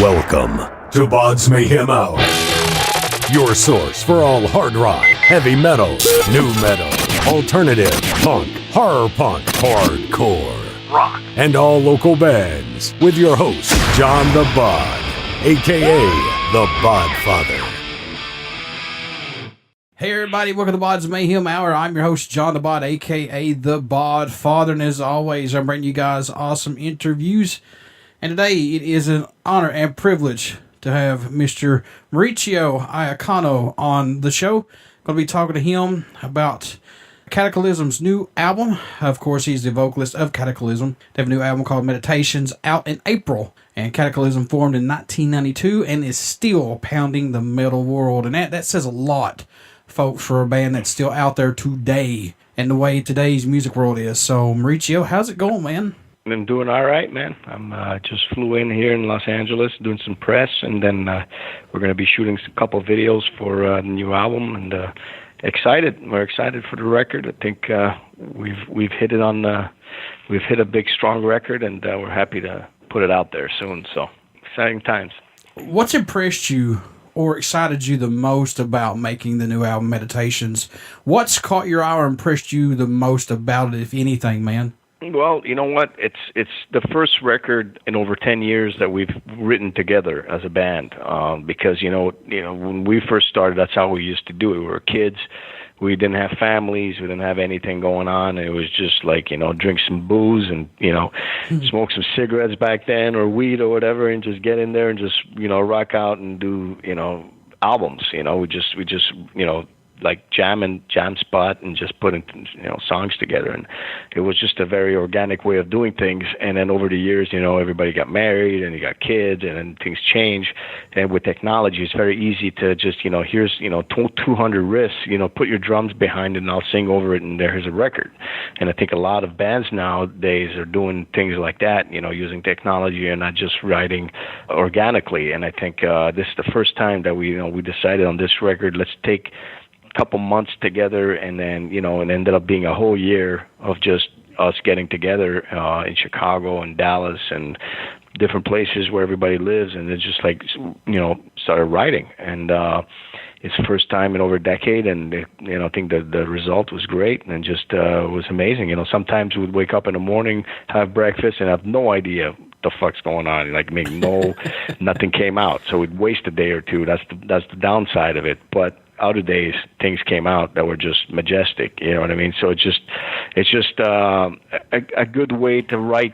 Welcome to BODS Mayhem Hour, your source for all hard rock, heavy metal, new metal, alternative, punk, horror punk, hardcore, rock, and all local bands, with your host, John the Bod, aka the Bodfather. Hey everybody, welcome to BODS Mayhem Hour. I'm your host, John the Bod, aka the Bodfather, and as always, I'm bringing you guys awesome interviews. And today, it is an honor and privilege to have Mr. Maurizio Iacono on the show. Going to be talking to him about Kataklysm's new album. Of course, he's the vocalist of Kataklysm. They have a new album called Meditations out in April. And Kataklysm formed in 1992 and is still pounding the metal world. And that says a lot, folks, for a band that's still out there today and the way today's music world is. So, Maurizio, how's it going, man? I'm doing all right, man. I'm just flew in here in Los Angeles, doing some press, and then we're going to be shooting a couple videos for the new album. And excited. We're excited for the record. I think we've hit it on. We've hit a big, strong record, and we're happy to put it out there soon. So exciting times. What's impressed you or excited you the most about making the new album, Meditations? What's caught your eye or impressed you the most about it, if anything, man? Well, you know what? It's the first record in over 10 years that we've written together as a band. Because you know when we first started, that's how we used to do it. We were kids. We didn't have families. We didn't have anything going on. It was just like, drink some booze and, smoke some cigarettes back then or weed or whatever, and just get in there and just, rock out and do, albums. We just like jam spot and just putting songs together, and it was just a very organic way of doing things. And then over the years, everybody got married and you got kids, and then things change. And with technology, it's very easy to just here's 200 riffs, put your drums behind it and I'll sing over it, and there's a record. And I think a lot of bands nowadays are doing things like that, using technology and not just writing organically. And I think this is the first time that we decided on this record, let's take couple months together, and then it ended up being a whole year of just us getting together in Chicago and Dallas and different places where everybody lives, and it's just like started writing. And it's the first time in over a decade, and I think the result was great, and just was amazing. Sometimes we'd wake up in the morning, have breakfast, and have no idea the fuck's going on. Nothing came out, so we'd waste a day or two. That's the downside of it. But other days, things came out that were just majestic. You know what I mean? So it's just a good way to write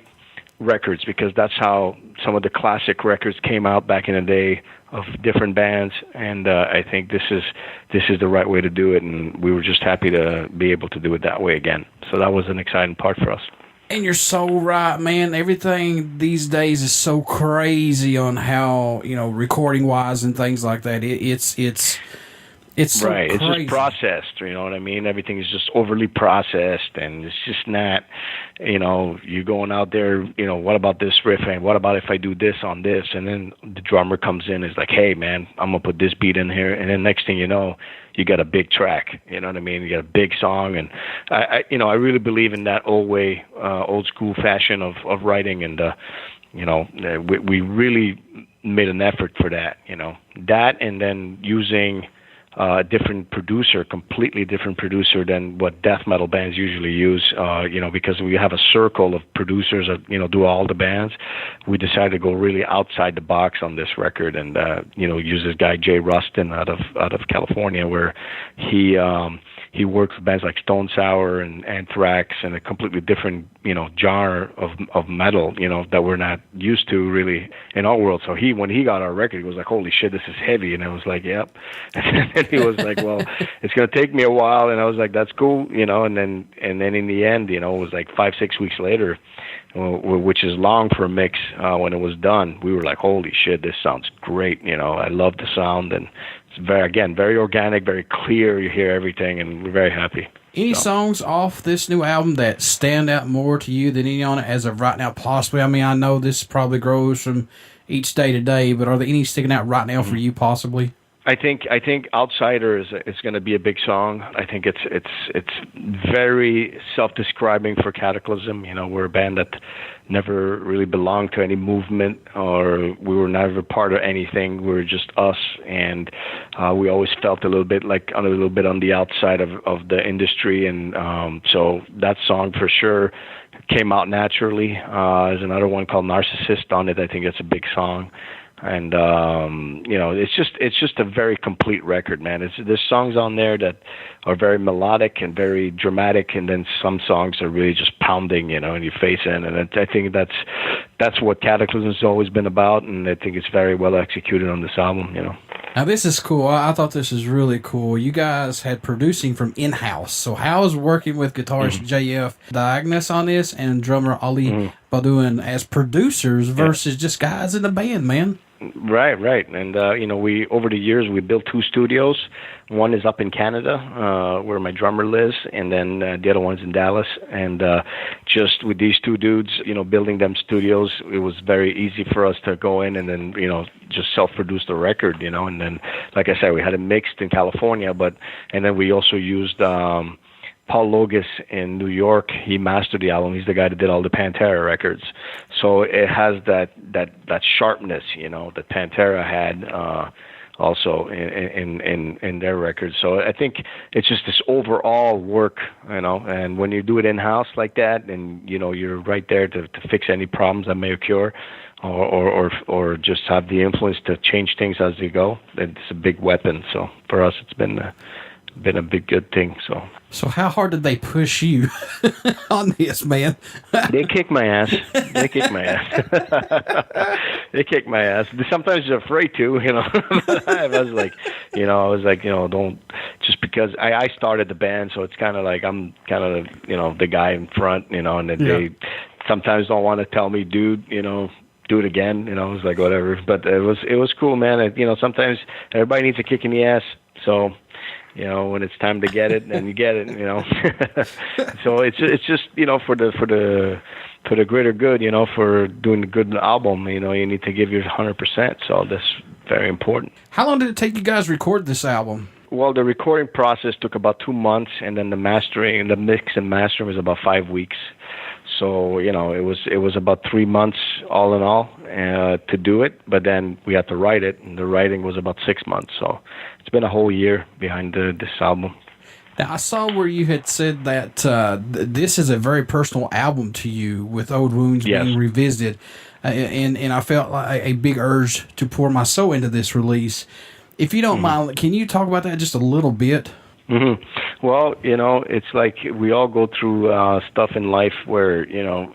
records, because that's how some of the classic records came out back in the day of different bands. And I think this is the right way to do it, and we were just happy to be able to do it that way again. So that was an exciting part for us. And you're so right, man. Everything these days is so crazy on how, recording wise and things like that. It's so right. crazy. It's just processed, you know what I mean? Everything is just overly processed, and it's just not, you're going out there, what about this riff, and what about if I do this on this? And then the drummer comes in and is like, hey, man, I'm going to put this beat in here. And then next thing you know, you got a big track, you know what I mean? You got a big song. And I really believe in that old way, old school fashion of writing. And, we really made an effort for that, that, and then using different producer, completely different producer than what death metal bands usually use, because we have a circle of producers that, do all the bands. We decided to go really outside the box on this record, and, use this guy, Jay Rustin out of California, where he works with bands like Stone Sour and Anthrax, and a completely different, genre of metal, that we're not used to really in our world. So when he got our record, he was like, holy shit, this is heavy. And I was like, yep. And he was like, well, it's going to take me a while. And I was like, that's cool, and then in the end, it was like 5-6 weeks later, which is long for a mix, when it was done, we were like, holy shit, this sounds great. I love the sound, and it's very organic, very clear. You hear everything, and we're very happy. Any songs off this new album that stand out more to you than any on it as of right now, possibly? I mean, I know this probably grows from each day to day, but are there any sticking out right now for you, possibly? I think Outsider is going to be a big song. I think it's very self-describing for Kataklysm. You know, we're a band that never really belonged to any movement, or we were never part of anything. We were just us, and we always felt a little bit on the outside of the industry, and so that song for sure came out naturally. There's another one called Narcissist on it. I think it's a big song. And you know, it's just a very complete record, man. There's songs on there that are very melodic and very dramatic, and then some songs are really just pounding, you know, in your face. And I think that's what Kataklysm has always been about, and I think it's very well executed on this album, you know. Now, this is cool. I thought this was really cool. You guys had producing from in-house. So how's working with guitarist JF Diagnos on this and drummer Ali Badoun as producers versus just guys in the band, man? Right. And, you know, over the years, we built 2 studios. One is up in Canada, where my drummer lives, and then the other one's in Dallas. And just with these 2 dudes, you know, building them studios, it was very easy for us to go in and then, you know, just self-produce the record, you know. And then, like I said, we had it mixed in California, and then we also used Paul Logus in New York. He mastered the album. He's the guy that did all the Pantera records. So it has that sharpness, you know, that Pantera had also in their records. So I think it's just this overall work, you know, and when you do it in-house like that, and, you know, you're right there to fix any problems that may occur, or just have the influence to change things as you go, it's a big weapon. So for us, it's been a big good thing. So how hard did they push you on this, man? They kick my ass. They kick my ass. Sometimes they're afraid to, you know. I was like, don't, just because I started the band, so it's kind of like I'm kind of, you know, the guy in front, you know, and then they sometimes don't want to tell me, dude, you know, do it again, you know. It's like whatever. But it was cool, man. You know, sometimes everybody needs a kick in the ass. So, you know, when it's time to get it, then you get it, you know. So it's just, you know, for the greater good, you know, for doing a good album, you know, you need to give your 100%. So that's very important. How long did it take you guys to record this album? Well, the recording process took about 2 months, and then the mix and mastering was about 5 weeks. So, you know, it was about 3 months all in all to do it, but then we had to write it, and the writing was about 6 months. So it's been a whole year behind this album. Now, I saw where you had said that this is a very personal album to you, with Old Wounds being revisited, and I felt like a big urge to pour my soul into this release. If you don't mind, can you talk about that just a little bit? Mm-hmm. Well, you know, it's like we all go through stuff in life where, you know,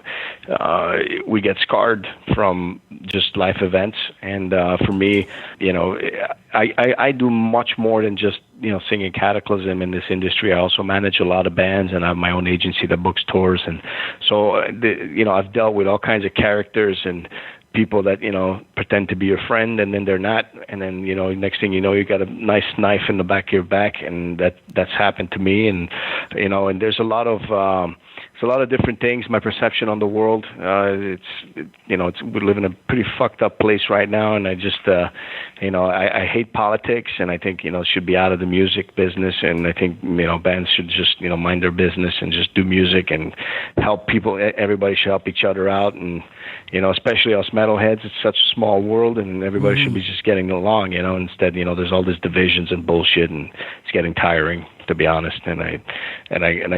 we get scarred from just life events. And for me, you know, I do much more than just, you know, singing Kataklysm in this industry. I also manage a lot of bands, and I have my own agency that books tours. And so, you know, I've dealt with all kinds of characters and people that, you know, pretend to be your friend, and then they're not, and then, you know, next thing you know, you got a nice knife in the back of your back, and that's happened to me. And, you know, and there's a lot of different things. My perception on the world, we live in a pretty fucked up place right now, and I just, you know, I hate politics, and I think, you know, it should be out of the music business, and I think, you know, bands should just, you know, mind their business and just do music and help people. Everybody should help each other out, and, you know, especially us metalheads, it's such a small world, and everybody should be just getting along, you know. Instead, you know, there's all these divisions and bullshit, and it's getting tiring, to be honest. And I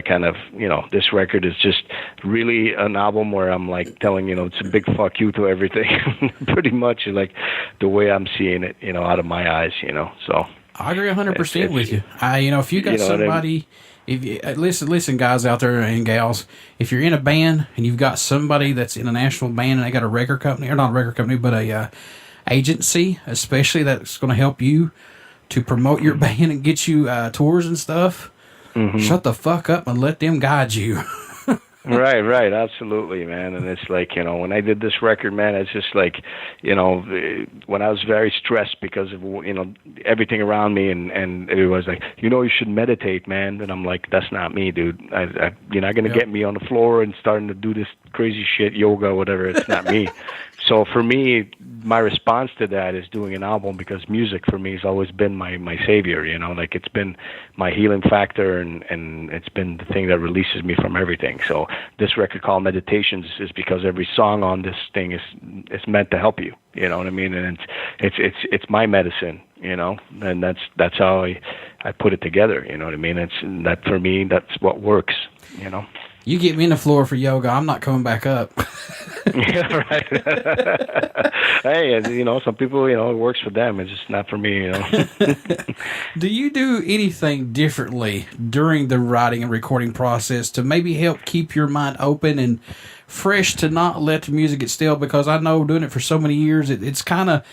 kind of, you know, this record is just really an album where I'm like telling, you know, it's a big fuck you to everything, pretty much, like the way I'm seeing it, you know, out of my eyes, you know. So I agree 100% with you. You know, if you got somebody, if you, listen, guys out there and gals, if you're in a band and you've got somebody that's in a national band and they got a record company, or not a record company, but a agency, especially, that's going to help you to promote your band and get you tours and stuff, shut the fuck up and let them guide you. Right, absolutely, man. And it's like, when I did this record, man, it's just like, when I was very stressed because of, everything around me, and it was like, you should meditate, man. And I'm like, that's not me, dude. You're not going to get me on the floor and starting to do this crazy shit, yoga, whatever. It's not me. So for me, my response to that is doing an album, because music for me has always been my savior, like it's been my healing factor, and it's been the thing that releases me from everything. So this record called Meditations is because every song on this thing is meant to help you, you know what I mean? And it's my medicine, and that's how I put it together, you know what I mean? That for me, that's what works, You get me in the floor for yoga, I'm not coming back up. Yeah, right. Hey, some people, it works for them. It's just not for me, Do you do anything differently during the writing and recording process to maybe help keep your mind open and fresh, to not let the music get stale? Because I know doing it for so many years, it's kind of,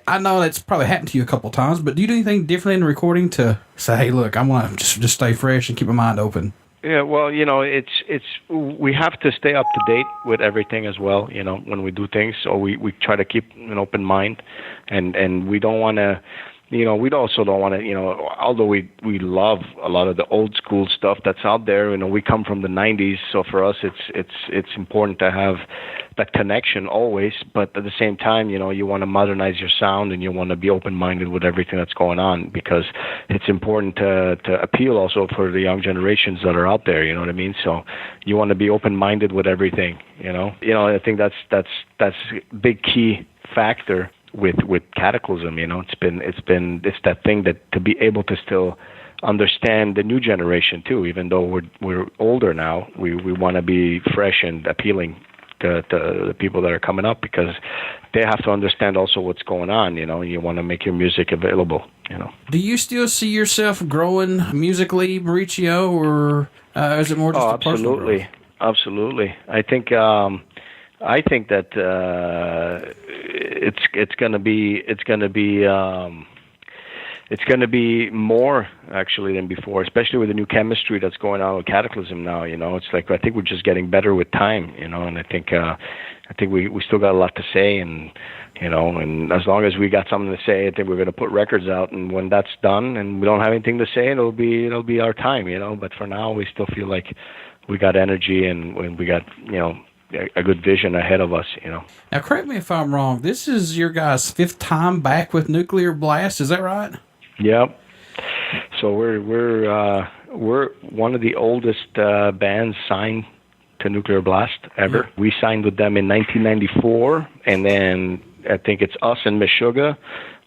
I know it's probably happened to you a couple of times, but do you do anything different in recording to say, hey, look, I want to just stay fresh and keep my mind open? Yeah, well, we have to stay up to date with everything as well, when we do things. So we try to keep an open mind, and we don't want to, we also don't want to, although we love a lot of the old school stuff that's out there, we come from the 90s. So for us, it's important to have that connection always. But at the same time, you want to modernize your sound, and you want to be open-minded with everything that's going on, because it's important to appeal also for the young generations that are out there. You know what I mean? So you want to be open-minded with everything. I think that's a big key factor with Kataklysm. It's that thing that to be able to still understand the new generation too, even though we're older now, we want to be fresh and appealing to the people that are coming up, because they have to understand also what's going on, and you want to make your music available, Do you still see yourself growing musically, Maurizio, or is it more just a personal growth? Absolutely. I think that it's gonna be more actually than before, especially with the new chemistry that's going on with Kataklysm now. It's like I think we're just getting better with time. And I think we still got a lot to say, and and as long as we got something to say, I think we're going to put records out. And when that's done, and we don't have anything to say, it'll be our time. But for now, we still feel like we got energy, and we got a good vision ahead of us, Now, correct me if I'm wrong. This is your guys' 5th time back with Nuclear Blast. Is that right? Yep. So we're one of the oldest bands signed to Nuclear Blast ever. Yeah. We signed with them in 1994, and then I think it's us and Meshuggah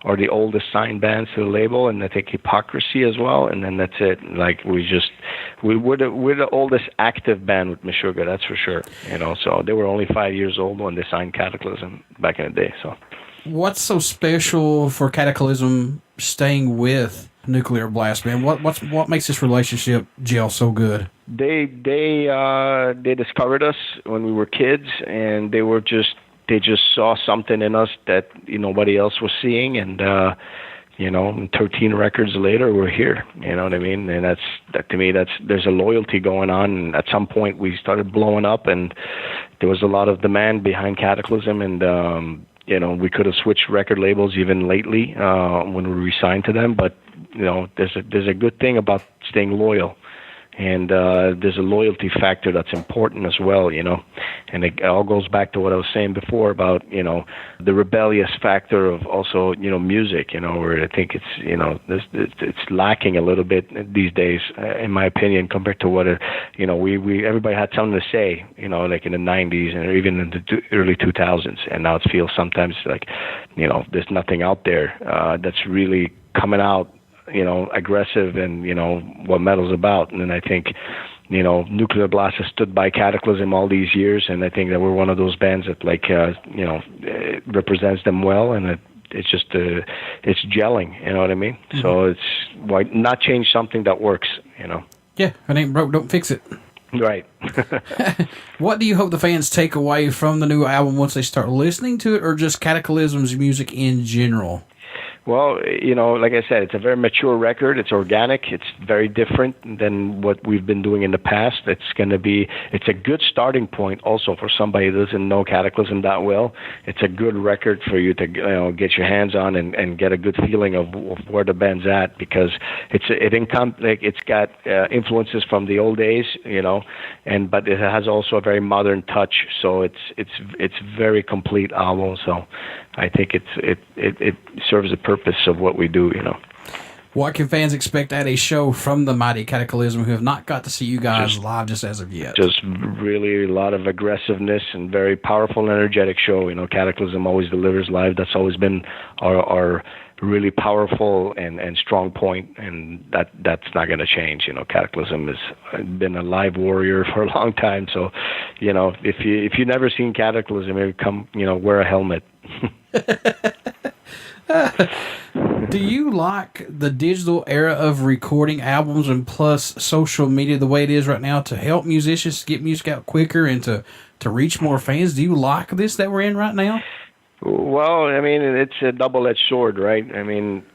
are the oldest signed bands to the label, and I think Hypocrisy as well, and then that's it. Like we're the oldest active band with Meshuggah, that's for sure. So they were only 5 years old when they signed Kataklysm back in the day. So what's so special for Kataklysm staying with Nuclear Blast, man? What makes this relationship gel so good? They discovered us when we were kids, and they just saw something in us that nobody else was seeing, and 13 records later, we're here. You know what I mean? And that to me, there's a loyalty going on. And at some point, we started blowing up, and there was a lot of demand behind Kataklysm, and we could have switched record labels even lately when we re-signed to them. But there's a good thing about staying loyal. And there's a loyalty factor that's important as well, and it all goes back to what I was saying before about, the rebellious factor of also, music, where I think it's lacking a little bit these days, in my opinion, compared to what, we everybody had something to say, like in the 90s and even in the early 2000s. And now it feels sometimes like, there's nothing out there that's really coming out, aggressive and, what metal's about. And then I think, Nuclear Blast has stood by Kataklysm all these years, and I think that we're one of those bands that, it represents them well, and it's just, it's gelling, you know what I mean? Mm-hmm. So it's, why not change something that works, Yeah, if it ain't broke, don't fix it. Right. What do you hope the fans take away from the new album once they start listening to it, or just Kataklysm's music in general? Well, like I said, it's a very mature record. It's organic. It's very different than what we've been doing in the past. It's a good starting point also for somebody who doesn't know Kataklysm that well. It's a good record for you to get your hands on and get a good feeling of where the band's at, because it's got influences from the old days, but it has also a very modern touch. So it's very complete album. So I think it serves the purpose of what we do. What can fans expect at a show from the mighty Kataklysm who have not got to see you guys live just as of yet? Just really a lot of aggressiveness and very powerful and energetic show. Kataklysm always delivers live. That's always been our really powerful and strong point, and that's not going to change. Kataklysm has been a live warrior for a long time. So, if you've never seen Kataklysm, maybe come, wear a helmet. Do you like the digital era of recording albums and plus social media the way it is right now to help musicians get music out quicker and to reach more fans? Do you like this that we're in right now? Well, it's a double-edged sword, right?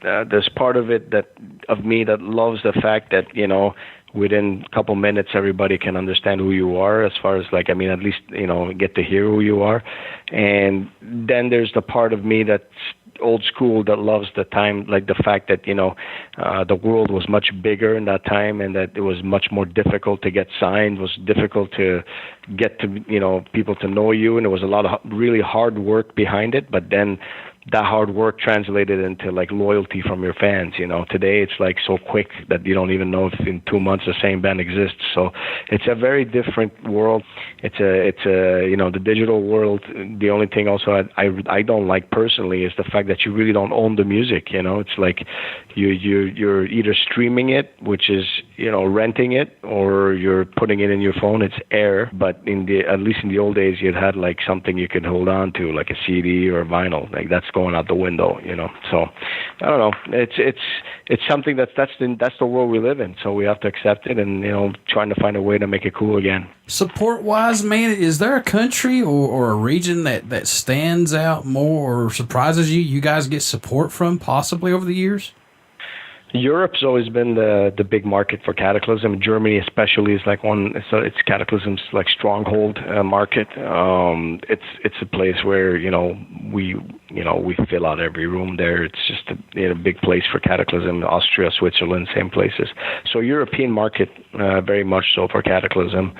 There's part of it of me that loves the fact that, within a couple minutes, everybody can understand who you are, as far as at least, get to hear who you are. And then there's the part of me that's old school that loves the time, like the fact that, the world was much bigger in that time, and that it was much more difficult to get signed, was difficult to get to, people to know you. And there was a lot of really hard work behind it, but then that hard work translated into loyalty from your fans. Today it's so quick that you don't even know if in 2 months the same band exists. So it's a very different world. It's a the digital world. The only thing also I don't like personally is the fact that you really don't own the music. It's like you're either streaming it, which is renting it, or you're putting it in your phone. It's air. But at least in the old days, you'd had something you could hold on to, like a CD or a vinyl. That's going out the window, So I don't know. It's something that's the world we live in. So we have to accept it, and trying to find a way to make it cool again. Support wise, man, is there a country or a region that stands out more or surprises you? You guys get support from possibly over the years? Europe's always been the big market for Kataklysm. Germany especially is one. So it's Kataklysm's stronghold market. It's a place where we fill out every room there. It's just a big place for Kataklysm. Austria, Switzerland, same places. So European market very much so for Kataklysm,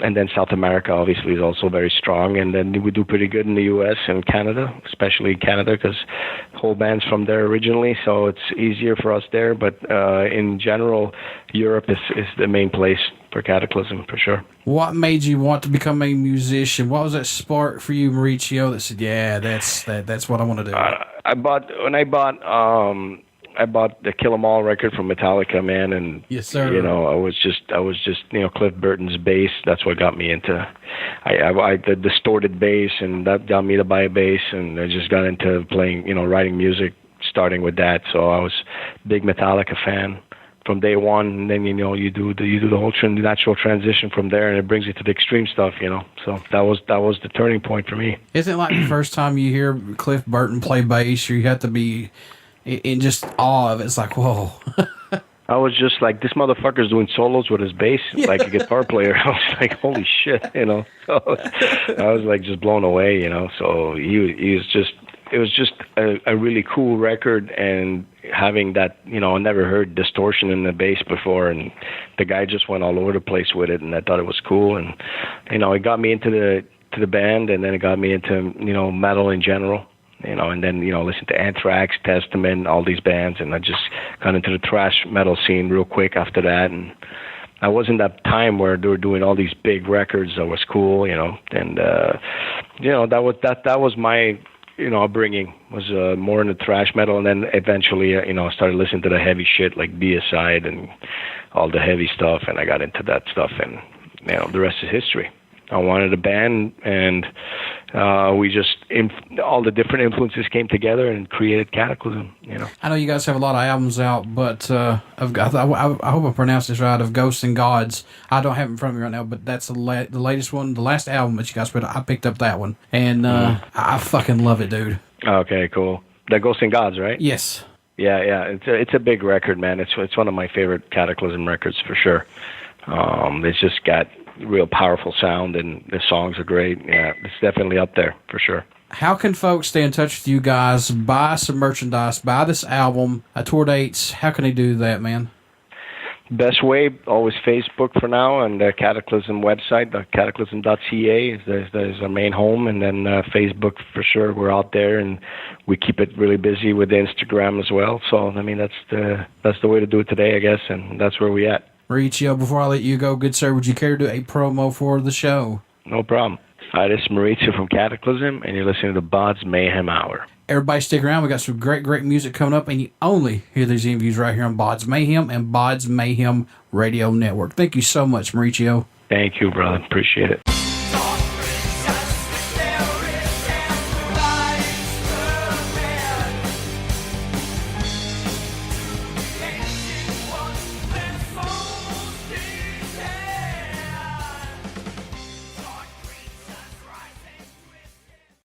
and then South America obviously is also very strong. And then we do pretty good in the U.S. and Canada, especially Canada, because whole band's from there originally, so it's easier for us there. But in general, Europe is the main place for Kataklysm, for sure. What made you want to become a musician? What was that spark for you, Maurizio, that said, "Yeah, that's what I want to do"? I bought the Kill 'Em All record from Metallica, man, and yes, sir. I was just Cliff Burton's bass. That's what got me into the distorted bass, and that got me to buy a bass, and I just got into playing, writing music, starting with that. So I was a big Metallica fan from day one, and then you do the whole natural transition from there, and it brings you to the extreme stuff. So that was the turning point for me. Isn't it like the first time you hear Cliff Burton play bass, you have to be in just awe of it? It's like, whoa. I was just like, this motherfucker's doing solos with his bass like a guitar player. I was like, holy shit, So I was just blown away, So he was just. It was just a really cool record, and having that, I never heard distortion in the bass before, and the guy just went all over the place with it, and I thought it was cool, and it got me into the band, and then it got me into metal in general, and then listen to Anthrax, Testament, all these bands, and I just got into the thrash metal scene real quick after that, and I was in that time where they were doing all these big records that was cool, and that was my upbringing, was more into thrash metal, and then eventually, I started listening to the heavy shit like Deicide and all the heavy stuff, and I got into that stuff, and the rest is history. I wanted a band, and we just all the different influences came together and created Kataklysm. I know you guys have a lot of albums out, but I hope I pronounced this right. Of Ghosts and Gods, I don't have it in front of me right now, but that's the latest one, the last album that you guys put out. I picked up that one, and I fucking love it, dude. Okay, cool. The Ghosts and Gods, right? Yes. Yeah. It's a big record, man. It's one of my favorite Kataklysm records for sure. It's just got real powerful sound, and the songs are great. Yeah, it's definitely up there for sure. How can folks stay in touch with you guys, buy some merchandise, buy this album, tour dates? How can they do that, man? Best way, always Facebook for now, and the Kataklysm website, kataklysm.ca is our main home, and then Facebook for sure. We're out there, and we keep it really busy with Instagram as well. So, I mean, that's the way to do it today, I guess, and that's where we at. Maurizio, before I let you go, good sir, would you care to do a promo for the show? No problem. Hi, this is Maurizio from Kataklysm, and you're listening to BODS Mayhem Hour. Everybody stick around. We got some great music coming up, and you only hear these interviews right here on BODS Mayhem and BODS Mayhem Radio Network. Thank you so much, Maurizio. Thank you, brother. Appreciate it.